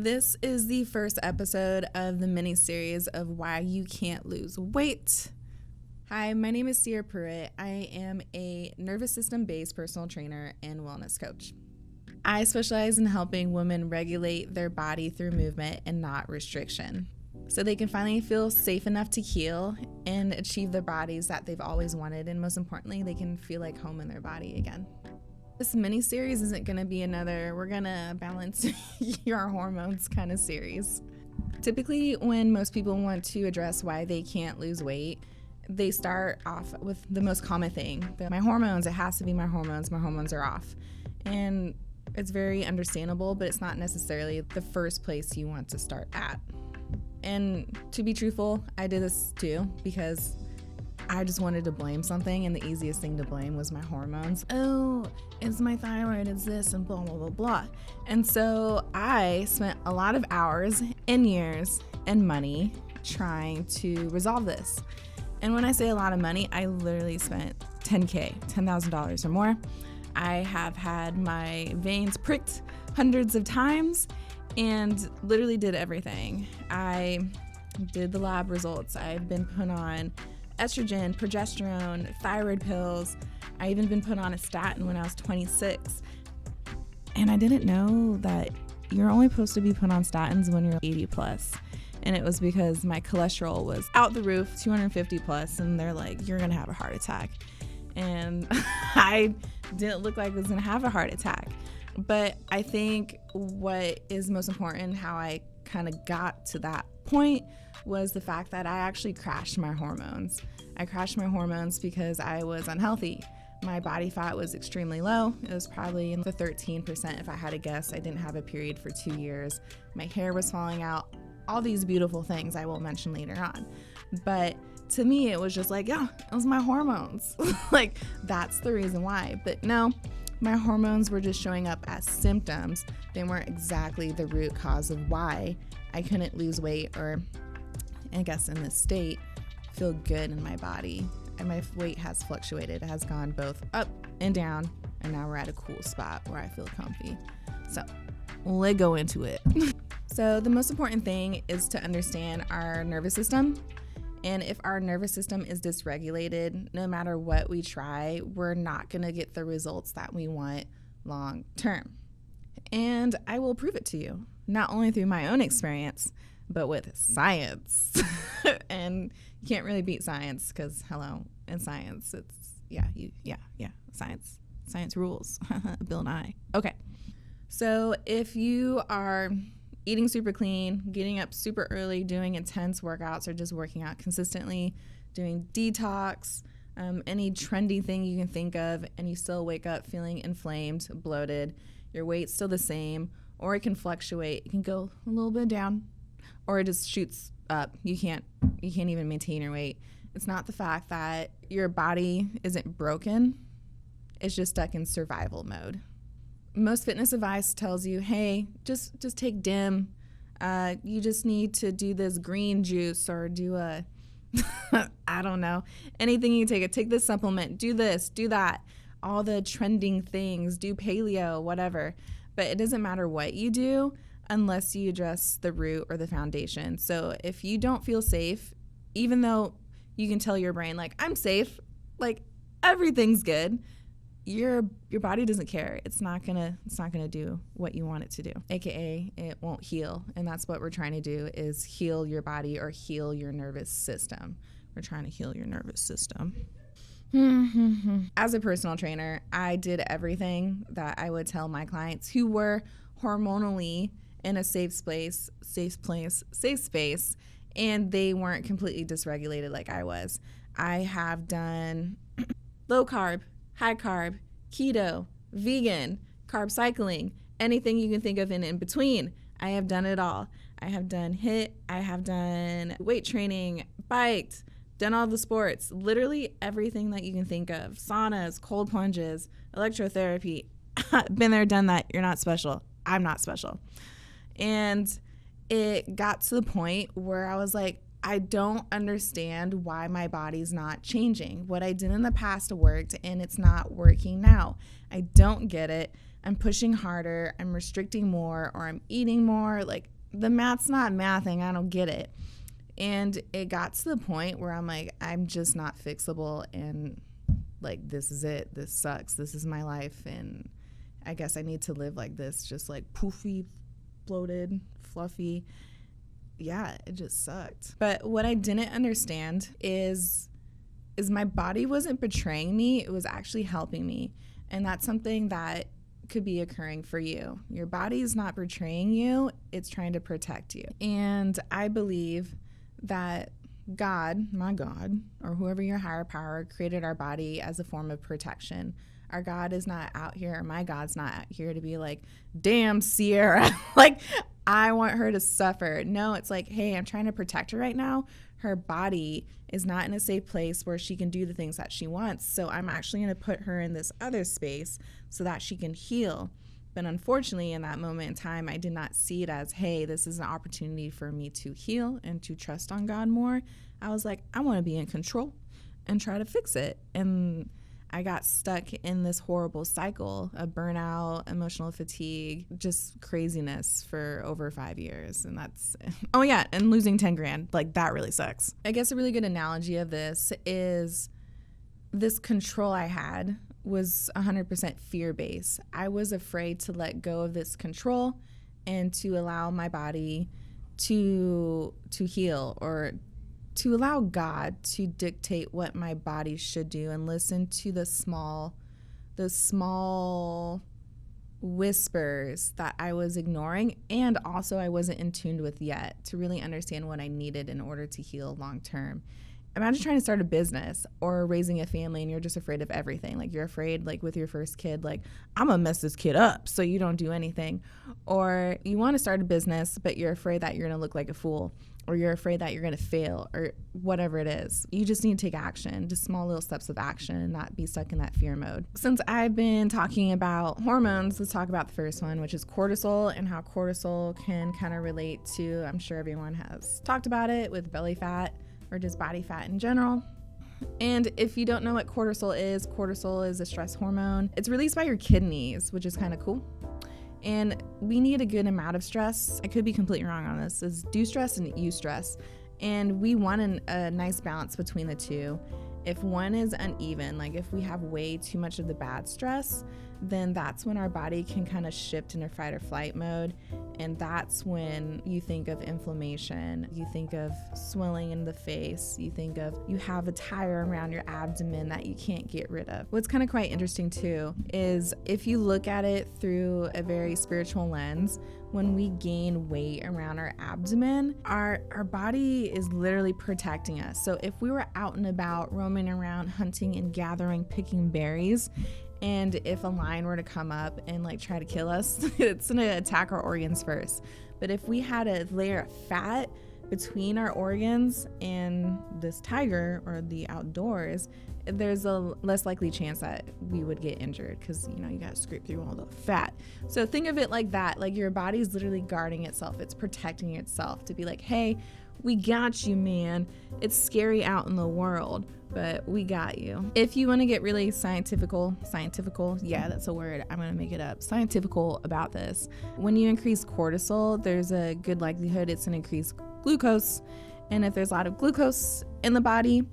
This is the first episode of the mini-series of Why You Can't Lose Weight. Hi, my name is Prewitt. I am a nervous system-based personal trainer and wellness coach. I specialize in helping women regulate their body through movement and not restriction, so they can finally feel safe enough to heal and achieve the bodies that they've always wanted, and most importantly, they can feel like home in their body again. This mini-series isn't going to be another, we're going to balance your hormones kind of series. Typically, when most people want to address why they can't lose weight, they start off with the most common thing. My hormones, it has to be my hormones are off. And it's very understandable, but it's not necessarily the first place you want to start at. And to be truthful, I did this too, because I just wanted to blame something, and the easiest thing to blame was my hormones. Oh, it's my thyroid, it's this, and blah, blah, blah, blah. And so I spent a lot of hours and years and money trying to resolve this. And when I say a lot of money, I literally spent $10,000 or more. I have had my veins pricked hundreds of times and literally did everything. I did the lab results. I've been put on estrogen, progesterone, thyroid pills. I even been put on a statin when I was 26. And I didn't know that you're only supposed to be put on statins when you're 80 plus. And it was because my cholesterol was out the roof, 250 plus, and they're like, you're gonna have a heart attack. And I didn't look like I was gonna have a heart attack. But I think what is most important, how I kind of got to that point, was the fact that I actually crashed my hormones. I crashed my hormones because I was unhealthy. My body fat was extremely low. It was probably in the 13% if I had to guess. I didn't have a period for 2 years. My hair was falling out. All these beautiful things I will mention later on. But to me, it was just like, yeah, it was my hormones. Like, that's the reason why. But no, my hormones were just showing up as symptoms. They weren't exactly the root cause of why I couldn't lose weight, or I guess in this state, feel good in my body. And my weight has fluctuated. It has gone both up and down, and now we're at a cool spot where I feel comfy. So let's go into it. So the most important thing is to understand our nervous system. And if our nervous system is dysregulated, no matter what we try, we're not going to get the results that we want long term. And I will prove it to you, not only through my own experience, but with science. And you can't really beat science, because hello, in science, it's, science rules. Bill Nye. Okay. So if you are eating super clean, getting up super early, doing intense workouts, or just working out consistently, doing detox, any trendy thing you can think of, and you still wake up feeling inflamed, bloated, your weight's still the same, or it can fluctuate. It can go a little bit down, or it just shoots up. You can't even maintain your weight. It's not the fact that your body isn't broken. It's just stuck in survival mode. Most fitness advice tells you, hey, just take DIM. You just need to do this green juice, or do a, I don't know, anything you take. Take this supplement, do this, do that. All the trending things, do paleo, whatever. But it doesn't matter what you do unless you address the root or the foundation. So if you don't feel safe, even though you can tell your brain, like, I'm safe, like, everything's good, your body doesn't care. It's not gonna do what you want it to do, aka it won't heal. And that's what we're trying to do, is heal your body, or heal your nervous system. We're trying to heal your nervous system. As a personal trainer, I did everything that I would tell my clients who were hormonally in a safe space, and they weren't completely dysregulated like I was. I have done low carb, high carb, keto, vegan, carb cycling, anything you can think of in between. I have done it all. I have done HIIT. I have done weight training, biked, done all the sports, literally everything that you can think of. Saunas, cold plunges, electrotherapy. Been there, done that. You're not special. I'm not special. And it got to the point where I was like, I don't understand why my body's not changing. What I did in the past worked, and it's not working now. I don't get it. I'm pushing harder, I'm restricting more, or I'm eating more. Like, the math's not mathing. I don't get it. And it got to the point where I'm like, I'm just not fixable. And like, this is it. This sucks. This is my life. And I guess I need to live like this, just like poofy, bloated, fluffy. Yeah, it just sucked. But what I didn't understand is my body wasn't betraying me. It was actually helping me. And that's something that could be occurring for you. Your body is not betraying you. It's trying to protect you. And I believe that God, my God, or whoever your higher power, created our body as a form of protection. Our God is not out here, or my God's not out here to be like, damn, Sierra, like, I want her to suffer. No, it's like, hey, I'm trying to protect her right now. Her body is not in a safe place where she can do the things that she wants. So I'm actually going to put her in this other space so that she can heal. But unfortunately, in that moment in time, I did not see it as, hey, this is an opportunity for me to heal and to trust on God more. I was like, I want to be in control and try to fix it. And I got stuck in this horrible cycle of burnout, emotional fatigue, just craziness for over 5 years. And that's, oh yeah, and losing 10 grand, like, that really sucks. I guess a really good analogy of this is this control I had was 100% fear-based. I was afraid to let go of this control and to allow my body to heal, or to allow God to dictate what my body should do, and listen to the small whispers that I was ignoring, and also I wasn't in tune with yet, to really understand what I needed in order to heal long term. Imagine trying to start a business or raising a family and you're just afraid of everything. Like, you're afraid, like with your first kid, like, I'm gonna mess this kid up, so you don't do anything. Or you want to start a business, but you're afraid that you're gonna look like a fool, or you're afraid that you're gonna fail, or whatever it is. You just need to take action, just small little steps of action, and not be stuck in that fear mode. Since I've been talking about hormones, let's talk about the first one, which is cortisol, and how cortisol can kind of relate to, I'm sure everyone has talked about it, with belly fat or just body fat in general. And if you don't know what cortisol is a stress hormone. It's released by your kidneys, which is kind of cool. And we need a good amount of stress. I could be completely wrong on this. It's stress and eustress. And we want a nice balance between the two. If one is uneven, like if we have way too much of the bad stress, then that's when our body can kind of shift into fight or flight mode. And that's when you think of inflammation, you think of swelling in the face, you think of you have a tire around your abdomen that you can't get rid of. What's kind of quite interesting too is if you look at it through a very spiritual lens, when we gain weight around our abdomen, our body is literally protecting us. So if we were out and about roaming around hunting and gathering, picking berries, and if a lion were to come up and like try to kill us, it's gonna attack our organs first. But if we had a layer of fat between our organs and this tiger or the outdoors, there's a less likely chance that we would get injured, because you gotta scrape through all the fat. So think of it like that, like your body's literally guarding itself, it's protecting itself to be like, hey, we got you, man. It's scary out in the world, but we got you. If you want to get really scientifical, yeah, that's a word, I'm gonna make it up, scientifical about this. When you increase cortisol, there's a good likelihood it's gonna increase glucose. And if there's a lot of glucose in the body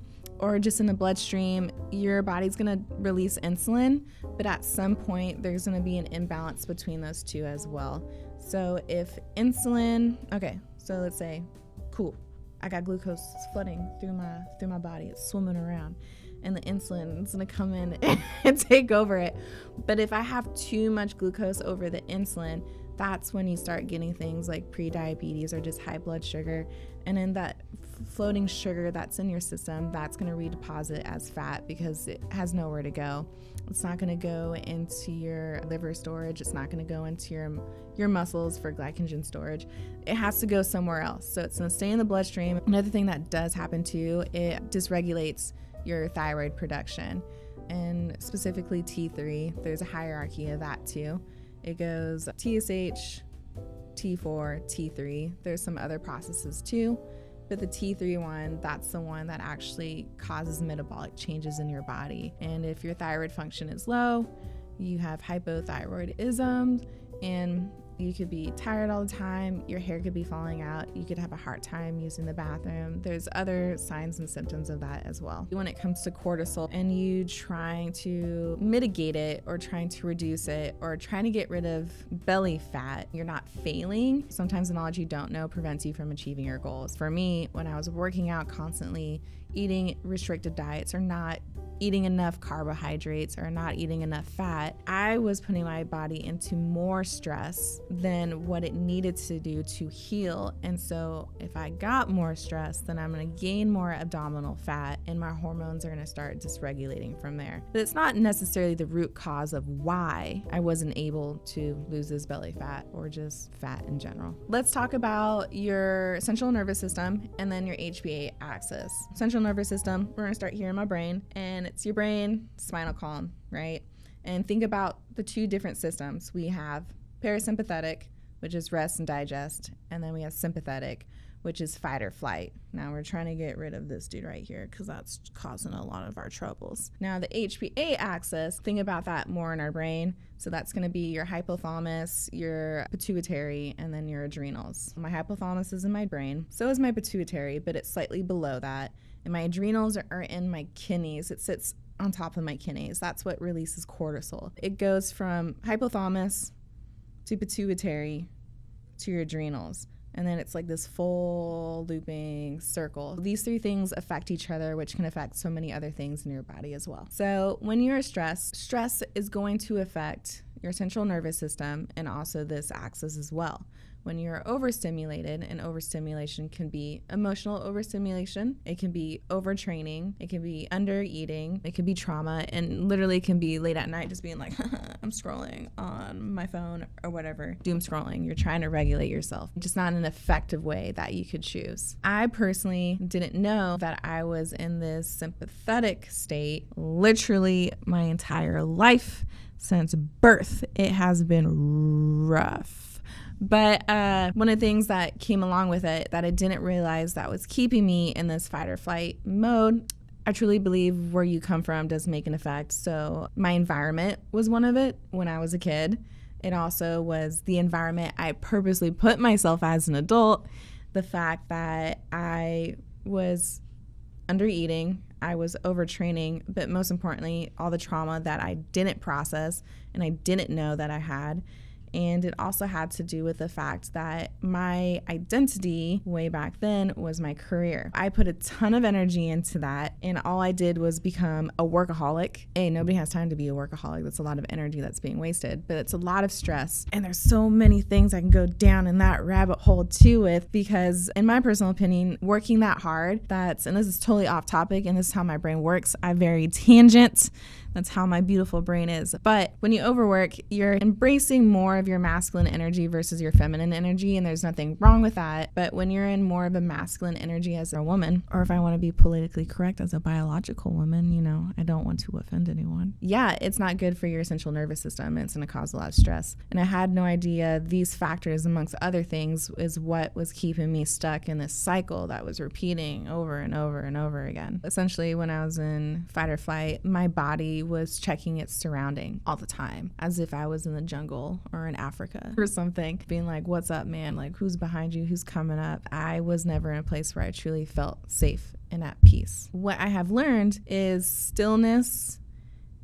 or just in the bloodstream, your body's gonna release insulin, but at some point there's gonna be an imbalance between those two as well. So if insulin, okay, so let's say, cool, I got glucose flooding through my body, it's swimming around, and the insulin is gonna come in and take over it. But if I have too much glucose over the insulin, that's when you start getting things like pre-diabetes or just high blood sugar. And in that floating sugar that's in your system, that's going to redeposit as fat because it has nowhere to go. It's not going to go into your liver storage. It's not going to go into your muscles for glycogen storage. It has to go somewhere else. So it's going to stay in the bloodstream. Another thing that does happen too, it dysregulates your thyroid production, and specifically T3. There's a hierarchy of that too. It goes TSH, T4, T3. There's some other processes too, but the T3 one, that's the one that actually causes metabolic changes in your body. And if your thyroid function is low, you have hypothyroidism, and you could be tired all the time, your hair could be falling out, you could have a hard time using the bathroom. There's other signs and symptoms of that as well. When it comes to cortisol and you trying to mitigate it or trying to reduce it or trying to get rid of belly fat, you're not failing. Sometimes the knowledge you don't know prevents you from achieving your goals. For me, when I was working out constantly, eating restricted diets or not eating enough carbohydrates or not eating enough fat, I was putting my body into more stress than what it needed to do to heal. And so if I got more stress, then I'm going to gain more abdominal fat and my hormones are going to start dysregulating from there. But it's not necessarily the root cause of why I wasn't able to lose this belly fat or just fat in general. Let's talk about your central nervous system and then your HPA axis. Central nervous system, we're going to start here in my brain, and it's your brain, spinal column, right? And think about the two different systems. We have parasympathetic, which is rest and digest, and then we have sympathetic, which is fight or flight. Now we're trying to get rid of this dude right here because that's causing a lot of our troubles. Now the HPA axis, think about that more in our brain. So that's going to be your hypothalamus, your pituitary, and then your adrenals. My hypothalamus is in my brain. So is my pituitary, but it's slightly below that. And my adrenals are in my kidneys. It sits on top of my kidneys. That's what releases cortisol. It goes from hypothalamus to pituitary to your adrenals. And then it's like this full looping circle. These three things affect each other, which can affect so many other things in your body as well. So when you're stressed, stress is going to affect your central nervous system and also this axis as well. When you're overstimulated, and overstimulation can be emotional overstimulation, it can be overtraining, it can be undereating, it can be trauma, and literally can be late at night just being like, I'm scrolling on my phone or whatever. Doom scrolling. You're trying to regulate yourself, just not in an effective way that you could choose. I personally didn't know that I was in this sympathetic state literally my entire life. Since birth, it has been rough. But one of the things that came along with it that I didn't realize that was keeping me in this fight or flight mode, I truly believe where you come from does make an effect. So my environment was one of it when I was a kid. It also was the environment I purposely put myself as an adult. The fact that I was under eating, I was overtraining, but most importantly, all the trauma that I didn't process and I didn't know that I had. And it also had to do with the fact that my identity way back then was my career. I put a ton of energy into that, and all I did was become a workaholic. Hey, nobody has time to be a workaholic. That's a lot of energy that's being wasted, but it's a lot of stress. And there's so many things I can go down in that rabbit hole too with, because in my personal opinion, working that hard, and this is totally off topic, and this is how my brain works. I vary tangent. That's how my beautiful brain is. But when you overwork, you're embracing more of your masculine energy versus your feminine energy, and there's nothing wrong with that. But when you're in more of a masculine energy as a woman, or if I want to be politically correct, as a biological woman, I don't want to offend anyone. Yeah, it's not good for your central nervous system. It's going to cause a lot of stress. And I had no idea these factors, amongst other things, is what was keeping me stuck in this cycle that was repeating over and over and over again. Essentially, when I was in fight or flight, my body was checking its surrounding all the time, as if I was in the jungle or in Africa or something, being like, what's up, man? Like, who's behind you? Who's coming up? I was never in a place where I truly felt safe and at peace. What I have learned is stillness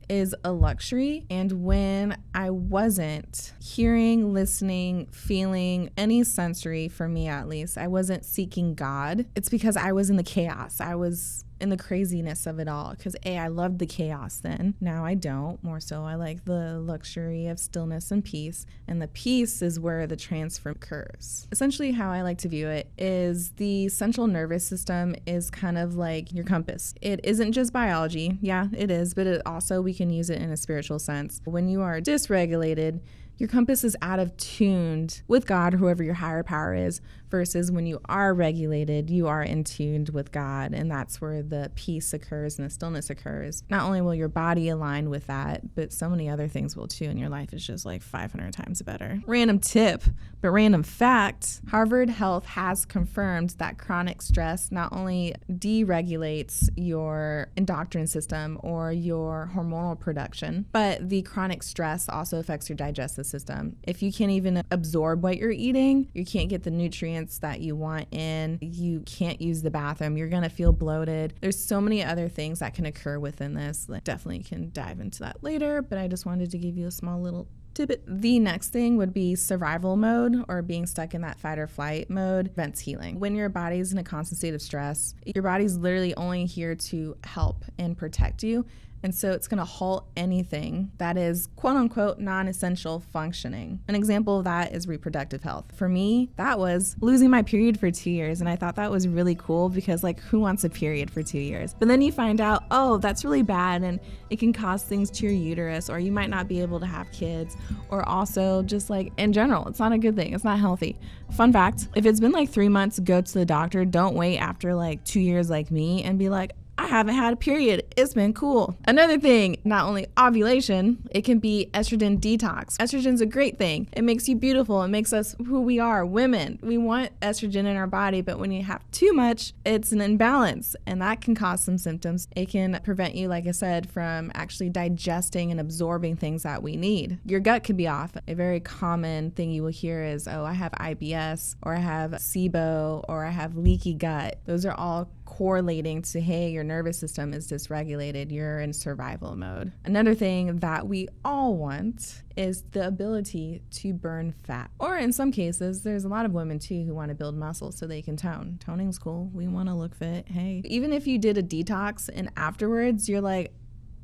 is a luxury. And when I wasn't hearing, listening, feeling any sensory, for me at least, I wasn't seeking God, it's because I was in the chaos. I was in the craziness of it all, because I loved the chaos then. Now I don't. More so I like the luxury of stillness and peace, and the peace is where the transfer occurs. Essentially, how I like to view it is the central nervous system is kind of like your compass. It isn't just biology. Yeah, it is, but it also, we can use it in a spiritual sense. When you are dysregulated, Your compass is out of tuned with God, whoever your higher power is, versus when you are regulated, you are in tuned with God. And that's where the peace occurs and the stillness occurs. Not only will your body align with that, but so many other things will too. And your life is just like 500 times better. Random tip, but random fact, Harvard Health has confirmed that chronic stress not only deregulates your endocrine system or your hormonal production, but the chronic stress also affects your digestive system. If you can't even absorb what you're eating, you can't get the nutrients that you want in, you can't use the bathroom, you're gonna feel bloated. There's so many other things that can occur within this. Definitely can dive into that later, but I just wanted to give you a small little tidbit. The next thing would be survival mode, or being stuck in that fight or flight mode prevents healing. When your body's in a constant state of stress, your body's literally only here to help and protect you. And so it's going to halt anything that is quote unquote non-essential functioning. An example of that is reproductive health. For me, that was losing my period for 2 years. And I thought that was really cool because like, who wants a period for 2 years? But then you find out, oh, that's really bad and it can cause things to your uterus, or you might not be able to have kids, or also just like in general, it's not a good thing. It's not healthy. Fun fact, if it's been like 3 months, go to the doctor. Don't wait after like 2 years like me and be like, I haven't had a period. It's been cool. Another thing, not only ovulation, it can be estrogen detox. Estrogen's a great thing. It makes you beautiful. It makes us who we are, women. We want estrogen in our body, but when you have too much, it's an imbalance, and that can cause some symptoms. It can prevent you, like I said, from actually digesting and absorbing things that we need. Your gut could be off. A very common thing you will hear is, oh, I have IBS, or I have SIBO, or I have leaky gut. Those are all correlating to, hey, your nervous system is dysregulated, you're in survival mode. Another thing that we all want is the ability to burn fat. Or in some cases, there's a lot of women too who want to build muscle so they can tone. Toning's cool. We want to look fit. Hey, even if you did a detox and afterwards you're like,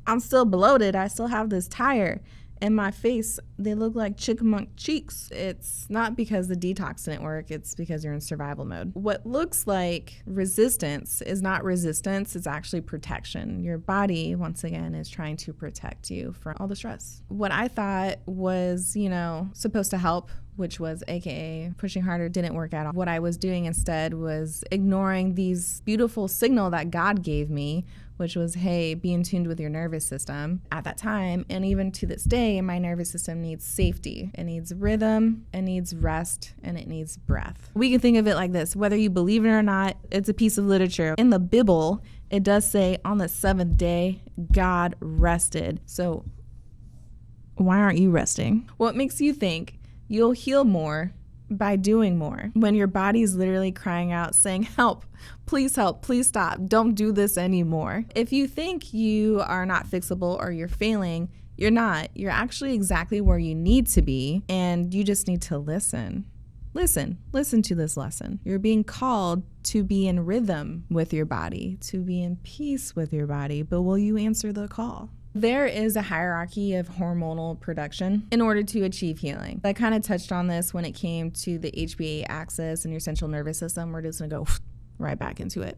I'm still bloated, I still have this tire. And my face, they look like chipmunk cheeks. It's not because the detox didn't work, it's because you're in survival mode. What looks like resistance is not resistance, it's actually protection. Your body, once again, is trying to protect you from all the stress. What I thought was, supposed to help, which was AKA pushing harder, didn't work at all. What I was doing instead was ignoring these beautiful signal that God gave me, which was, hey, be in tune with your nervous system. At that time, and even to this day, my nervous system needs safety. It needs rhythm, it needs rest, and it needs breath. We can think of it like this, whether you believe it or not, it's a piece of literature. In the Bible, it does say on the seventh day, God rested. So why aren't you resting? What makes you think you'll heal more by doing more when your body's literally crying out saying, help, please stop, don't do this anymore? If you think you are not fixable or you're failing, you're not. You're actually exactly where you need to be, and you just need to listen to this lesson. You're being called to be in rhythm with your body, to be in peace with your body, but will you answer the call? There is a hierarchy of hormonal production in order to achieve healing. I kind of touched on this when it came to the HPA axis and your central nervous system. We're just going to go right back into it.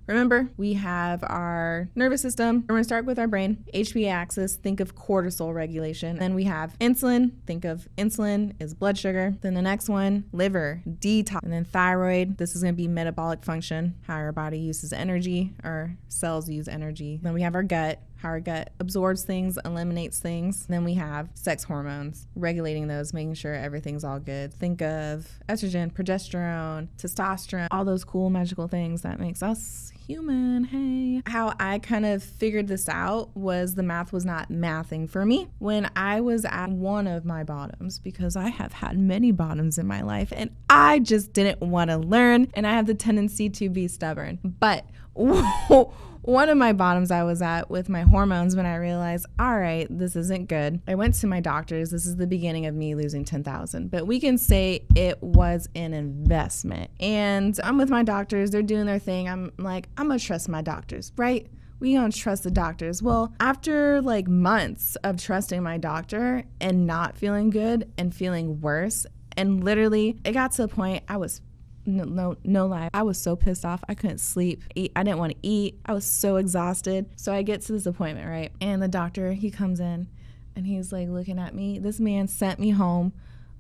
Remember, we have our nervous system. We're going to start with our brain. HPA axis, think of cortisol regulation. Then we have insulin. Think of insulin is blood sugar. Then the next one, liver, detox. And then thyroid, this is going to be metabolic function, how our body uses energy, our cells use energy. Then we have our gut, how our gut absorbs things, eliminates things. Then we have sex hormones, regulating those, making sure everything's all good. Think of estrogen, progesterone, testosterone, all those cool magical things that makes us human. Hey, how I kind of figured this out was the math was not mathing for me when I was at one of my bottoms, because I have had many bottoms in my life and I just didn't want to learn, and I have the tendency to be stubborn. But one of my bottoms I was at with my hormones when I realized, all right, this isn't good. I went to my doctors. This is the beginning of me losing 10,000, but we can say it was an investment. And I'm with my doctors. They're doing their thing. I'm like, I'm going to trust my doctors, right? We don't trust the doctors. Well, after like months of trusting my doctor and not feeling good and feeling worse, and literally it got to a point I was no lie, I was so pissed off. I couldn't sleep. I didn't want to eat. I was so exhausted. So I get to this appointment, right? And the doctor, he comes in And he's like looking at me. This man sent me home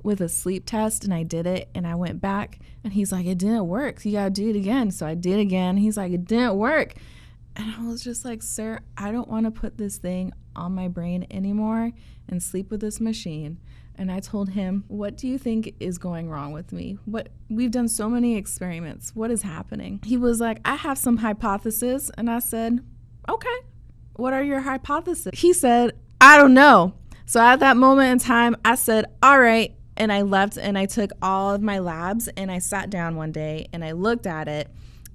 with a sleep test, and I did it, and I went back, and he's like, it didn't work. You gotta do it again. So I did again. He's like, it didn't work. And I was just like, sir, I don't want to put this thing on my brain anymore and sleep with this machine. And I told him, what do you think is going wrong with me? We've done so many experiments. What is happening? He was like, I have some hypotheses. And I said, okay, what are your hypotheses? He said, I don't know. So at that moment in time, I said, all right. And I left, and I took all of my labs, and I sat down one day and I looked at it,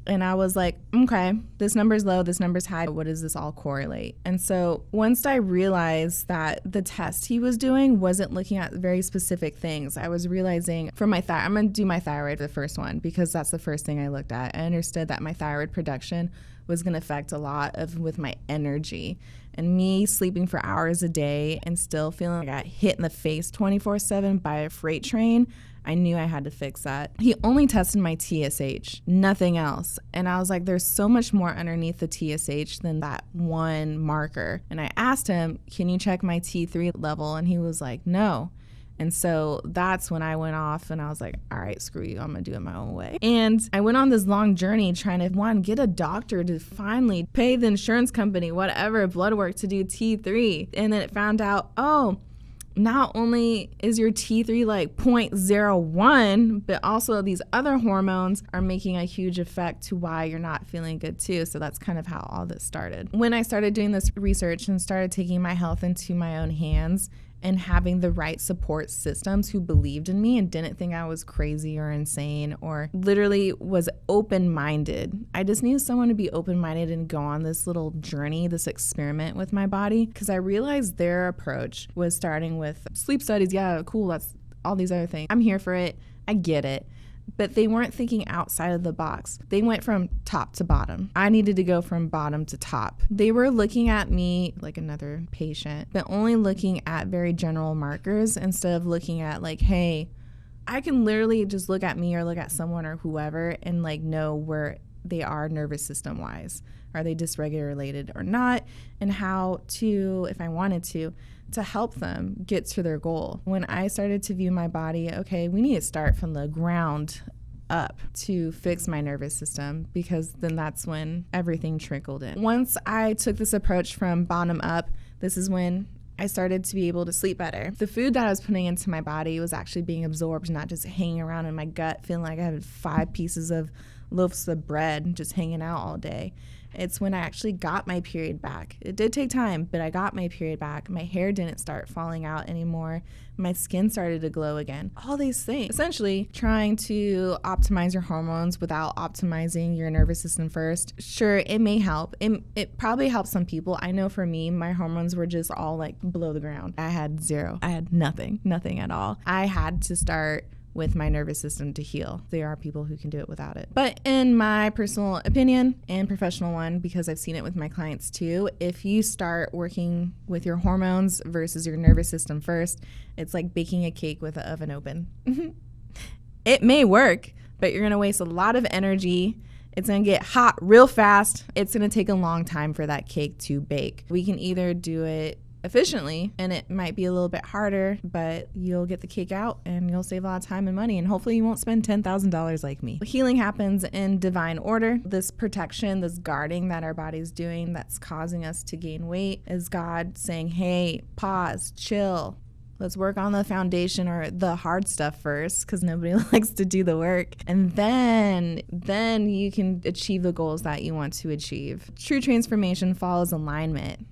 and I was like, okay, this number's low, this number's high. What does this all correlate? And so once I realized that the test he was doing wasn't looking at very specific things, I was realizing for my thyroid, I'm going to do my thyroid, the first one, because that's the first thing I looked at. I understood that my thyroid production was going to affect a lot with my energy. And me sleeping for hours a day and still feeling like I got hit in the face 24/7 by a freight train, I knew I had to fix that. He only tested my TSH, nothing else. And I was like, there's so much more underneath the TSH than that one marker. And I asked him, can you check my T3 level? And he was like, no. And so that's when I went off and I was like, all right, screw you, I'm gonna do it my own way. And I went on this long journey trying to get a doctor to finally pay the insurance company, whatever, blood work to do T3. And then it found out, oh, not only is your T3 like 0.01, but also these other hormones are making a huge effect to why you're not feeling good too. So that's kind of how all this started. When I started doing this research and started taking my health into my own hands and having the right support systems who believed in me and didn't think I was crazy or insane or literally was open-minded. I just needed someone to be open-minded and go on this little journey, this experiment with my body, because I realized their approach was starting with sleep studies. Yeah, cool, that's all these other things. I'm here for it. I get it. But they weren't thinking outside of the box. They went from top to bottom. I needed to go from bottom to top. They were looking at me like another patient, but only looking at very general markers instead of looking at like, hey, I can literally just look at me or look at someone or whoever and like know where they are nervous system wise. Are they dysregulated or not? And how to, if I wanted to help them get to their goal. When I started to view my body, okay, we need to start from the ground up to fix my nervous system, because then that's when everything trickled in. Once I took this approach from bottom up, this is when I started to be able to sleep better. The food that I was putting into my body was actually being absorbed, not just hanging around in my gut, feeling like I had 5 pieces of loaves of bread just hanging out all day. It's when I actually got my period back. It did take time, but I got my period back. My hair didn't start falling out anymore. My skin started to glow again. All these things. Essentially, trying to optimize your hormones without optimizing your nervous system first. Sure, it may help. It probably helps some people. I know for me, my hormones were just all like below the ground. I had zero. I had nothing at all. I had to start with my nervous system to heal. There are people who can do it without it. But in my personal opinion and professional one, because I've seen it with my clients too, if you start working with your hormones versus your nervous system first, it's like baking a cake with the oven open. It may work, but you're gonna waste a lot of energy. It's gonna get hot real fast. It's gonna take a long time for that cake to bake. We can either do it efficiently, and it might be a little bit harder, but you'll get the cake out and you'll save a lot of time and money, and hopefully you won't spend $10,000 like me. Healing happens in divine order. This protection, this guarding that our body's doing that's causing us to gain weight is God saying, hey, pause, chill. Let's work on the foundation or the hard stuff first, because nobody likes to do the work. And then you can achieve the goals that you want to achieve. True transformation follows alignment,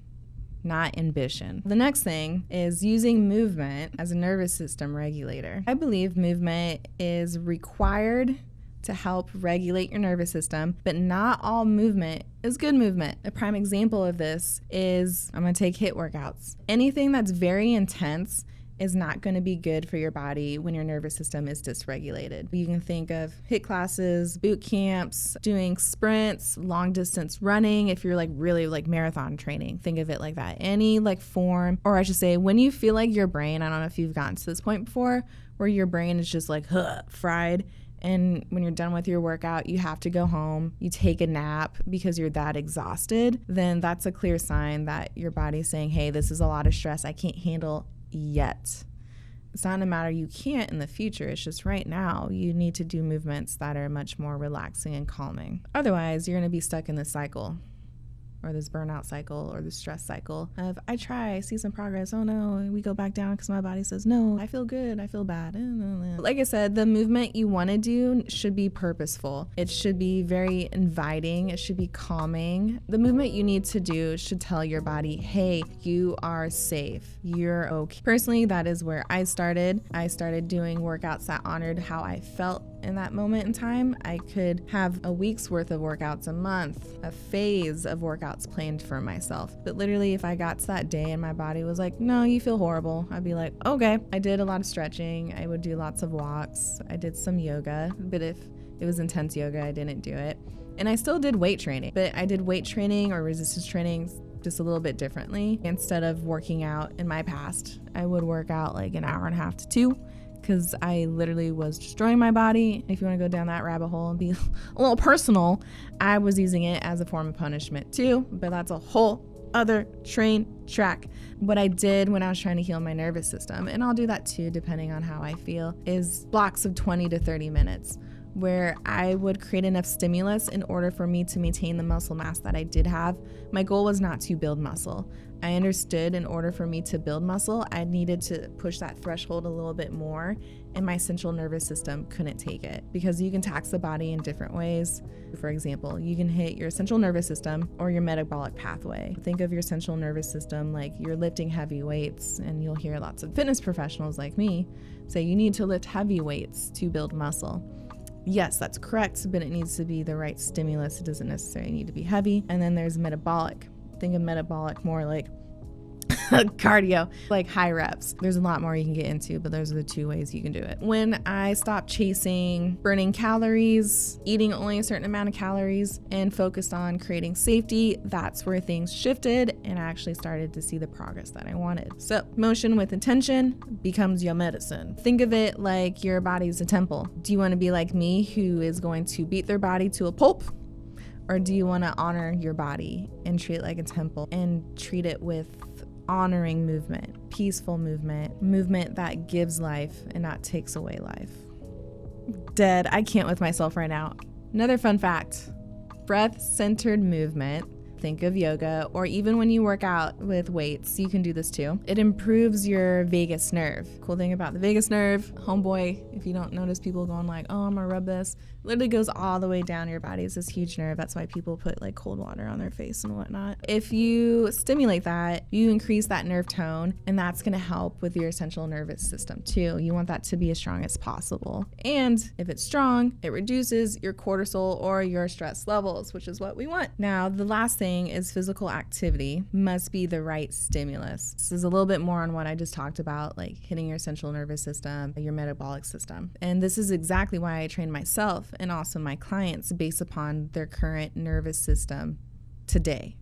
not ambition. The next thing is using movement as a nervous system regulator. I believe movement is required to help regulate your nervous system, but not all movement is good movement. A prime example of this is, I'm gonna take HIIT workouts. Anything that's very intense is not going to be good for your body when your nervous system is dysregulated. You can think of HIIT classes, boot camps, doing sprints, long distance running. If you're like really like marathon training, think of it like that. Any like form, or I should say, when you feel like your brain, I don't know if you've gotten to this point before, where your brain is just like fried and when you're done with your workout, you have to go home, you take a nap because you're that exhausted, then that's a clear sign that your body's saying, hey, this is a lot of stress I can't handle yet. It's not a matter you can't in the future. It's just right now you need to do movements that are much more relaxing and calming. Otherwise, you're going to be stuck in this cycle, or this burnout cycle, or the stress cycle of I try, I see some progress, oh no, and we go back down because my body says, no, I feel good, I feel bad. Like I said, the movement you want to do should be purposeful. It should be very inviting. It should be calming. The movement you need to do should tell your body, hey, you are safe, you're okay. Personally, that is where I started. I started doing workouts that honored how I felt in that moment in time. I could have a week's worth of workouts, a month, a phase of workouts planned for myself. But literally, if I got to that day and my body was like, no, you feel horrible, I'd be like, okay. I did a lot of stretching. I would do lots of walks. I did some yoga, but if it was intense yoga, I didn't do it. And I still did weight training, but I did weight training or resistance training just a little bit differently. Instead of working out in my past, I would work out like an hour and a half to 2, because I literally was destroying my body. If you want to go down that rabbit hole and be a little personal, I was using it as a form of punishment too, but that's a whole other train track. What I did when I was trying to heal my nervous system, and I'll do that too depending on how I feel, is blocks of 20 to 30 minutes where I would create enough stimulus in order for me to maintain the muscle mass that I did have. My goal was not to build muscle. I understood in order for me to build muscle, I needed to push that threshold a little bit more, and my central nervous system couldn't take it, because you can tax the body in different ways. For example, you can hit your central nervous system or your metabolic pathway. Think of your central nervous system like you're lifting heavy weights, and you'll hear lots of fitness professionals like me say you need to lift heavy weights to build muscle. Yes, that's correct, but it needs to be the right stimulus. It doesn't necessarily need to be heavy. And then there's metabolic. Think of metabolic more like cardio, like high reps. There's a lot more you can get into, but those are the 2 ways you can do it. When I stopped chasing burning calories, eating only a certain amount of calories, and focused on creating safety, that's where things shifted, and I actually started to see the progress that I wanted. So motion with intention becomes your medicine. Think of it like your body's a temple. Do you want to be like me, who is going to beat their body to a pulp? Or do you want to honor your body and treat it like a temple, and treat it with honoring movement, peaceful movement that gives life and not takes away life? Dead. I can't with myself right now. Another fun fact, breath-centered movement. Think of yoga, or even when you work out with weights, you can do this too. It improves your vagus nerve. Cool thing about the vagus nerve, homeboy, if you don't notice people going like, oh, I'm gonna rub this, it literally goes all the way down your body. It's this huge nerve. That's why people put like cold water on their face and whatnot. If you stimulate that, you increase that nerve tone, and that's gonna help with your central nervous system too. You want that to be as strong as possible. And if it's strong, it reduces your cortisol or your stress levels, which is what we want. Now, the last thing is physical activity must be the right stimulus. This is a little bit more on what I just talked about, like hitting your central nervous system, your metabolic system. And this is exactly why I train myself and also my clients based upon their current nervous system today,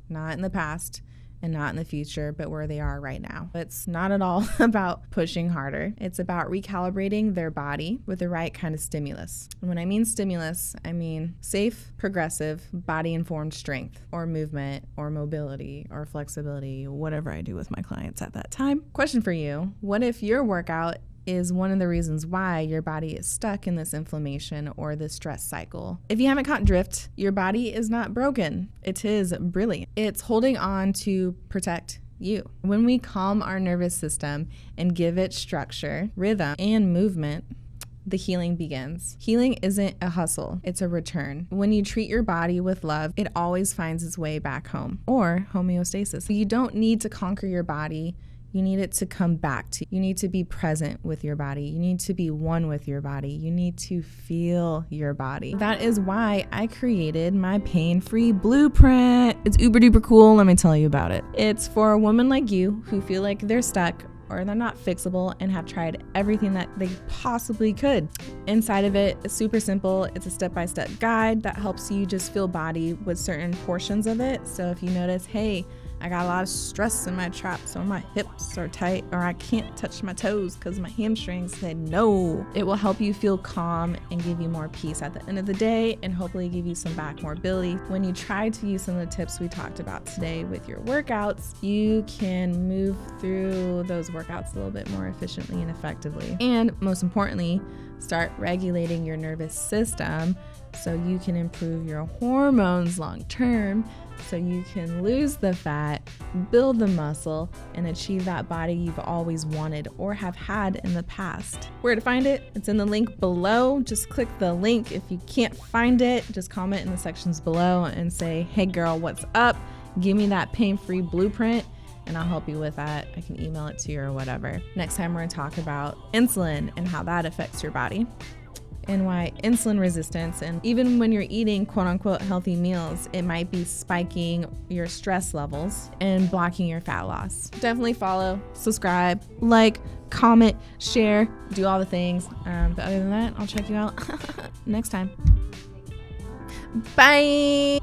not in the past and not in the future, but where they are right now. It's not at all about pushing harder. It's about recalibrating their body with the right kind of stimulus. And when I mean stimulus, I mean safe, progressive, body-informed strength or movement or mobility or flexibility, whatever I do with my clients at that time. Question for you, what if your workout is one of the reasons why your body is stuck in this inflammation or this stress cycle? If you haven't caught drift, your body is not broken. It is brilliant. It's holding on to protect you. When we calm our nervous system and give it structure, rhythm, and movement, the healing begins. Healing isn't a hustle, it's a return. When you treat your body with love, it always finds its way back home, or homeostasis. You don't need to conquer your body. You need it to come back to you. You need to be present with your body. You need to be one with your body. You need to feel your body. That is why I created my pain-free blueprint. It's uber duper cool. Let me tell you about it. It's for a woman like you who feel like they're stuck or they're not fixable and have tried everything that they possibly could. Inside of it, it's super simple. It's a step-by-step guide that helps you just feel body with certain portions of it. So if you notice, hey, I got a lot of stress in my traps, or my hips are tight, or I can't touch my toes because my hamstrings said no. It will help you feel calm and give you more peace at the end of the day, and hopefully give you some back mobility. When you try to use some of the tips we talked about today with your workouts, you can move through those workouts a little bit more efficiently and effectively. And most importantly, start regulating your nervous system so you can improve your hormones long term, so you can lose the fat, build the muscle, and achieve that body you've always wanted or have had in the past. Where to find it? It's in the link below. Just click the link. If you can't find it, just comment in the sections below and say, hey girl, what's up? Give me that pain-free blueprint and I'll help you with that. I can email it to you or whatever. Next time we're gonna talk about insulin and how that affects your body, and why insulin resistance, and even when you're eating quote unquote healthy meals, it might be spiking your stress levels and blocking your fat loss. Definitely follow, subscribe, like, comment, share, do all the things. But other than that, I'll check you out next time. Bye.